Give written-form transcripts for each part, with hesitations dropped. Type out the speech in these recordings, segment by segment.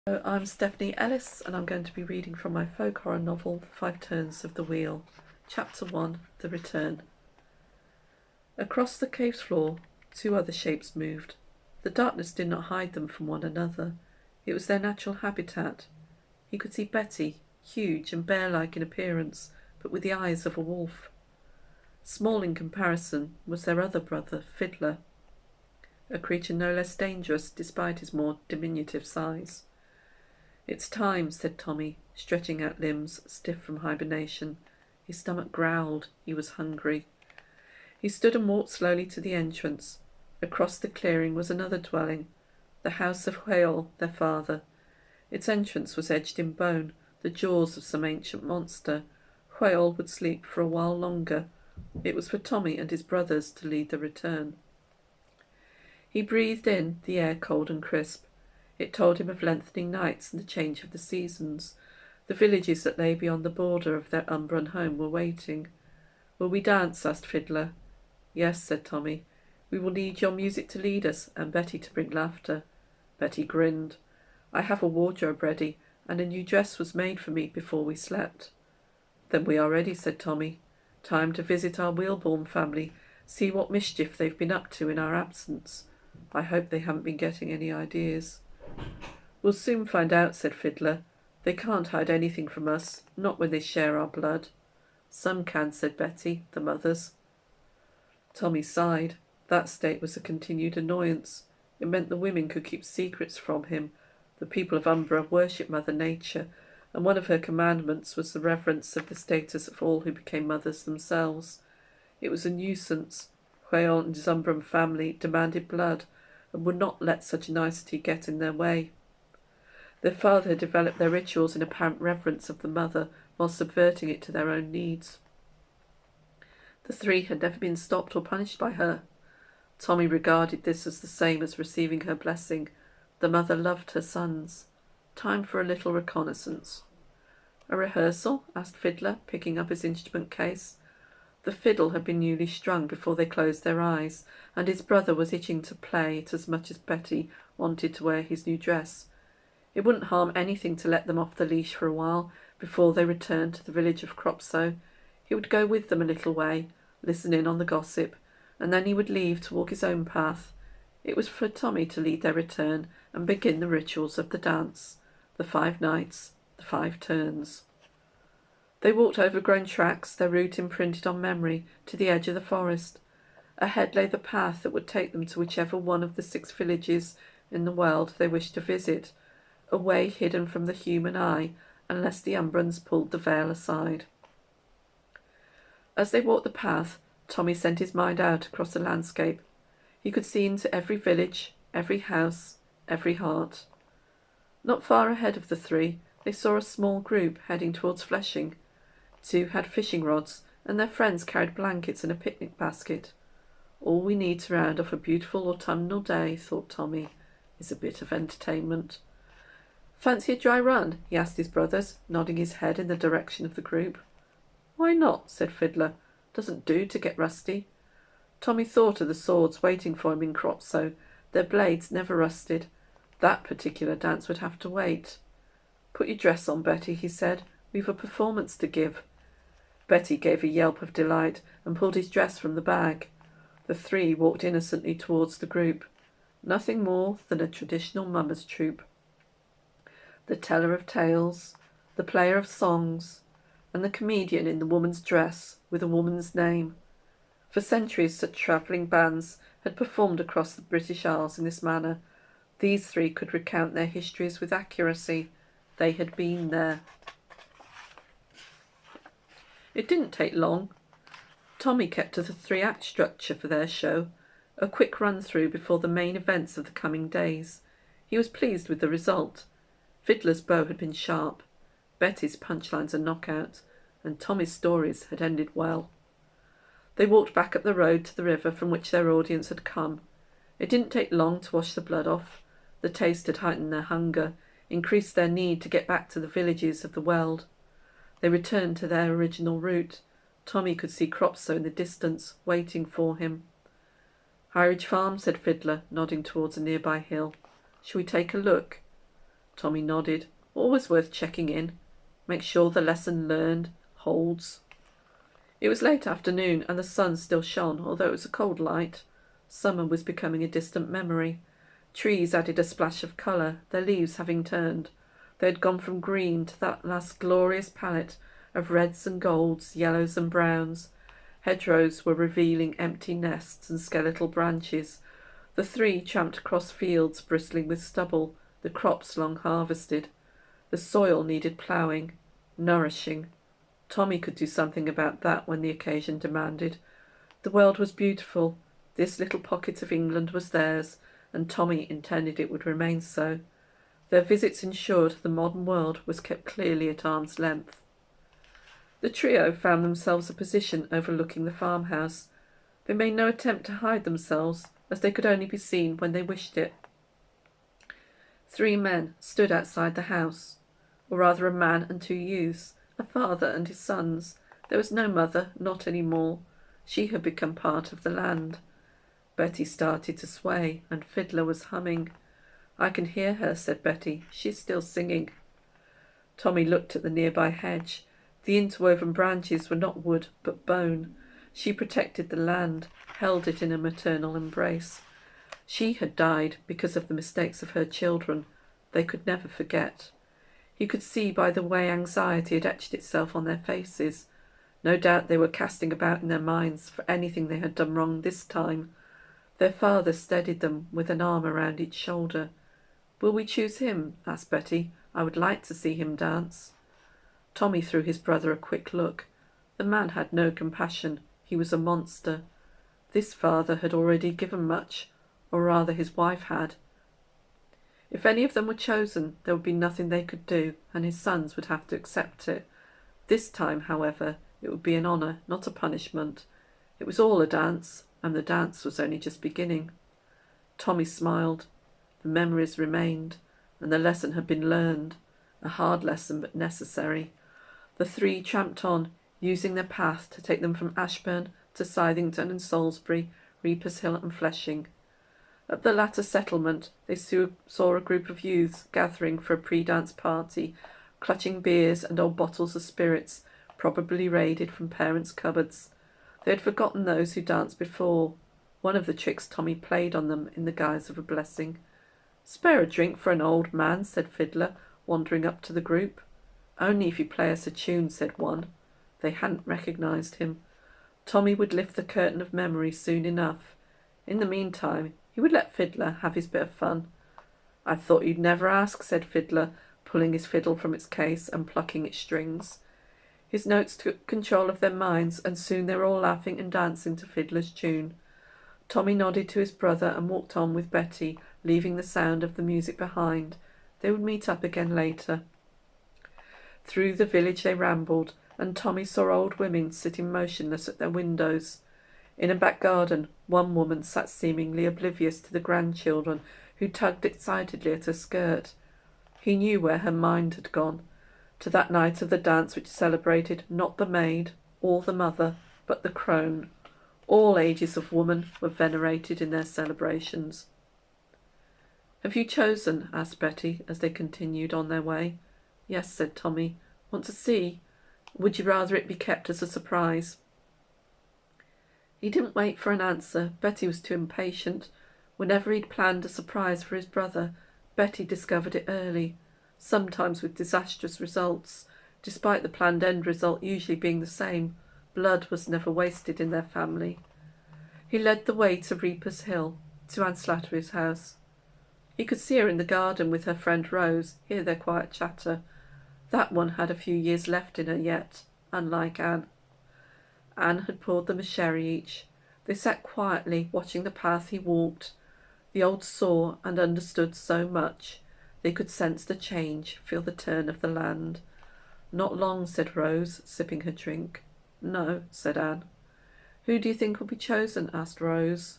I'm Stephanie Ellis, and I'm going to be reading from my folk horror novel, 5 Turns of the Wheel, Chapter 1, The Return. Across the cave's floor, 2 other shapes moved. The darkness did not hide them from one another. It was their natural habitat. He could see Betty, huge and bear-like in appearance, but with the eyes of a wolf. Small in comparison was their other brother, Fiddler, a creature no less dangerous despite his more diminutive size. "It's time," said Tommy, stretching out limbs stiff from hibernation. His stomach growled. He was hungry. He stood and walked slowly to the entrance. Across the clearing was another dwelling, the house of Weald, their father. Its entrance was edged in bone, the jaws of some ancient monster. Weald would sleep for a while longer. It was for Tommy and his brothers to lead the return. He breathed in the air cold and crisp. It told him of lengthening nights and the change of the seasons. The villages that lay beyond the border of their Umbran home were waiting. "Will we dance?" asked Fiddler. "Yes," said Tommy. "We will need your music to lead us, and Betty to bring laughter." Betty grinned. "I have a wardrobe ready, and a new dress was made for me before we slept." "Then we are ready," said Tommy. "Time to visit our Weald family, see what mischief they've been up to in our absence. I hope they haven't been getting any ideas." "We'll soon find out," said Fiddler. "They can't hide anything from us, not when they share our blood." "Some can," said Betty, the mothers. Tommy sighed. That state was a continued annoyance. It meant the women could keep secrets from him. The people of Umbra worship Mother Nature, and one of her commandments was the reverence of the status of all who became mothers themselves. It was a nuisance. Weald and his Umbran family demanded blood, and would not let such nicety get in their way. Their father had developed their rituals in apparent reverence of the mother, while subverting it to their own needs. The 3 had never been stopped or punished by her. Tommy regarded this as the same as receiving her blessing. The mother loved her sons. Time for a little reconnaissance. "A rehearsal?" asked Fiddler, picking up his instrument case. The fiddle had been newly strung before they closed their eyes, and his brother was itching to play it as much as Betty wanted to wear his new dress. It wouldn't harm anything to let them off the leash for a while before they returned to the village of Cropso. He would go with them a little way, listen in on the gossip, and then he would leave to walk his own path. It was for Tommy to lead their return and begin the rituals of the dance, the 5 nights, the 5 turns. They walked overgrown tracks, their route imprinted on memory, to the edge of the forest. Ahead lay the path that would take them to whichever one of the 6 villages in the world they wished to visit, a way hidden from the human eye unless the Umbrans pulled the veil aside. As they walked the path, Tommy sent his mind out across the landscape. He could see into every village, every house, every heart. Not far ahead of the 3, they saw a small group heading towards Fleshing. 2 had fishing rods, and their friends carried blankets and a picnic basket. "All we need to round off a beautiful autumnal day," thought Tommy, "is a bit of entertainment." "Fancy a dry run?" he asked his brothers, nodding his head in the direction of the group. "Why not?" said Fiddler. "Doesn't do to get rusty." Tommy thought of the swords waiting for him in Cropso. Their blades never rusted. That particular dance would have to wait. "Put your dress on, Betty," he said. "We've a performance to give." Betty gave a yelp of delight and pulled his dress from the bag. The 3 walked innocently towards the group. Nothing more than a traditional mummers' troupe. The teller of tales, the player of songs, and the comedian in the woman's dress with a woman's name. For centuries such travelling bands had performed across the British Isles in this manner. These 3 could recount their histories with accuracy. They had been there. It didn't take long. Tommy kept to the 3-act structure for their show, a quick run-through before the main events of the coming days. He was pleased with the result. Fiddler's bow had been sharp, Betty's punchlines a knockout, and Tommy's stories had ended well. They walked back up the road to the river from which their audience had come. It didn't take long to wash the blood off. The taste had heightened their hunger, increased their need to get back to the villages of the Weald. They returned to their original route. Tommy could see Cropso in the distance, waiting for him. "Highridge Farm," said Fiddler, nodding towards a nearby hill. "Shall we take a look?" Tommy nodded. Always worth checking in. Make sure the lesson learned holds. It was late afternoon, and the sun still shone, although it was a cold light. Summer was becoming a distant memory. Trees added a splash of colour, their leaves having turned. They had gone from green to that last glorious palette of reds and golds, yellows and browns. Hedgerows were revealing empty nests and skeletal branches. The three tramped across fields bristling with stubble, the crops long harvested. The soil needed ploughing, nourishing. Tommy could do something about that when the occasion demanded. The world was beautiful. This little pocket of England was theirs, and Tommy intended it would remain so. Their visits ensured the modern world was kept clearly at arm's length. The trio found themselves a position overlooking the farmhouse. They made no attempt to hide themselves, as they could only be seen when they wished it. 3 men stood outside the house, or rather a man and 2 youths, a father and his sons. There was no mother, not any more. She had become part of the land. Betty started to sway, and Fiddler was humming. "I can hear her," said Betty. "She's still singing." Tommy looked at the nearby hedge. The interwoven branches were not wood, but bone. She protected the land, held it in a maternal embrace. She had died because of the mistakes of her children. They could never forget. He could see by the way anxiety had etched itself on their faces. No doubt they were casting about in their minds for anything they had done wrong this time. Their father steadied them with an arm around each shoulder. "Will we choose him?" asked Betty. "I would like to see him dance." Tommy threw his brother a quick look. The man had no compassion. He was a monster. This father had already given much, or rather his wife had. If any of them were chosen, there would be nothing they could do, and his sons would have to accept it. This time, however, it would be an honour, not a punishment. It was all a dance, and the dance was only just beginning. Tommy smiled. The memories remained, and the lesson had been learned. A hard lesson, but necessary. The 3 tramped on, using their path to take them from Ashburn to Scythington and Salisbury, Reapers Hill and Fleshing. At the latter settlement they saw a group of youths gathering for a pre-dance party, clutching beers and old bottles of spirits, probably raided from parents' cupboards. They had forgotten those who danced before. One of the tricks Tommy played on them in the guise of a blessing. "Spare a drink for an old man," said Fiddler, wandering up to the group. "Only if you play us a tune," said one. They hadn't recognised him. Tommy would lift the curtain of memory soon enough. In the meantime, he would let Fiddler have his bit of fun. "I thought you'd never ask," said Fiddler, pulling his fiddle from its case and plucking its strings. His notes took control of their minds, and soon they were all laughing and dancing to Fiddler's tune. Tommy nodded to his brother and walked on with Betty, leaving the sound of the music behind. They would meet up again later. Through the village they rambled, and Tommy saw old women sitting motionless at their windows. In a back garden, one woman sat seemingly oblivious to the grandchildren who tugged excitedly at her skirt. He knew where her mind had gone, to that night of the dance which celebrated not the maid or the mother, but the crone. All ages of woman were venerated in their celebrations. "Have you chosen?" asked Betty as they continued on their way. "Yes," said Tommy. "Want to see? Would you rather it be kept as a surprise?" He didn't wait for an answer. Betty was too impatient. Whenever he'd planned a surprise for his brother, Betty discovered it early, sometimes with disastrous results, despite the planned end result usually being the same. Blood was never wasted in their family. He led the way to Reapers Hill, to Anne Slattery's house. He could see her in the garden with her friend Rose, hear their quiet chatter. That one had a few years left in her yet, unlike Anne. Anne had poured them a sherry each. They sat quietly, watching the path he walked. The old saw and understood so much. They could sense the change, feel the turn of the land. "Not long," said Rose, sipping her drink. "No," said Anne. "Who do you think will be chosen?" asked Rose.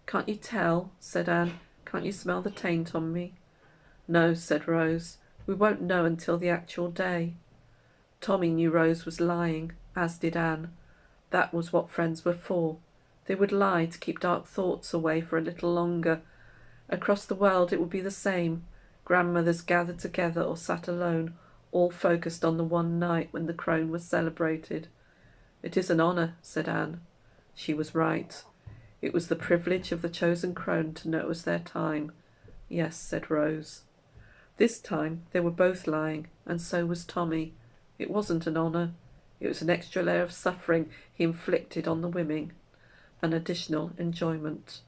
"Can't you tell?" said Anne. "Can't you smell the taint on me?" "No," said Rose. "We won't know until the actual day." Tommy knew Rose was lying, as did Anne. That was what friends were for. They would lie to keep dark thoughts away for a little longer. Across the world it would be the same. Grandmothers gathered together or sat alone, all focused on the one night when the crone was celebrated. "It is an honour," said Anne. She was right. It was the privilege of the chosen crone to know it was their time. "Yes," said Rose. This time they were both lying, and so was Tommy. It wasn't an honour. It was an extra layer of suffering he inflicted on the women, an additional enjoyment.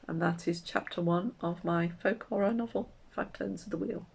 And that is chapter 1 of my folk horror novel, 5 Turns of the Wheel.